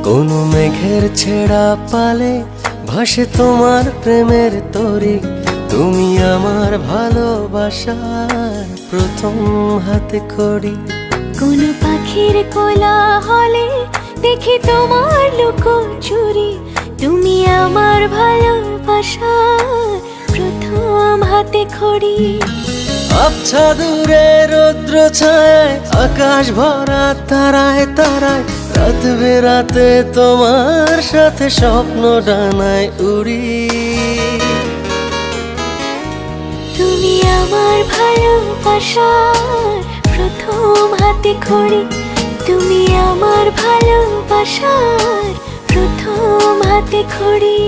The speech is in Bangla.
কোনো মেঘের ছেঁড়া পালে ভাসে তোমার প্রেমের তরি, তুমি আমার ভালোবাসার প্রথম হাতে খড়ি। কোনো পাখির কোলাহলে দেখি তোমার লুকোচুরি, তুমি আমার ভালোবাসার প্রথম হাতে খড়ি। আবছা দূরে রৌদ্র ছায়, আকাশ ভরা তারায় তারায়, রাত বেরাতে তোমার সাথে স্বপ্ন ডানায় উড়ি। তুমি আমার ভালোবাসার প্রথম হাতে খড়ি, তুমি আমার ভালোবাসার প্রথম হাতে খড়ি।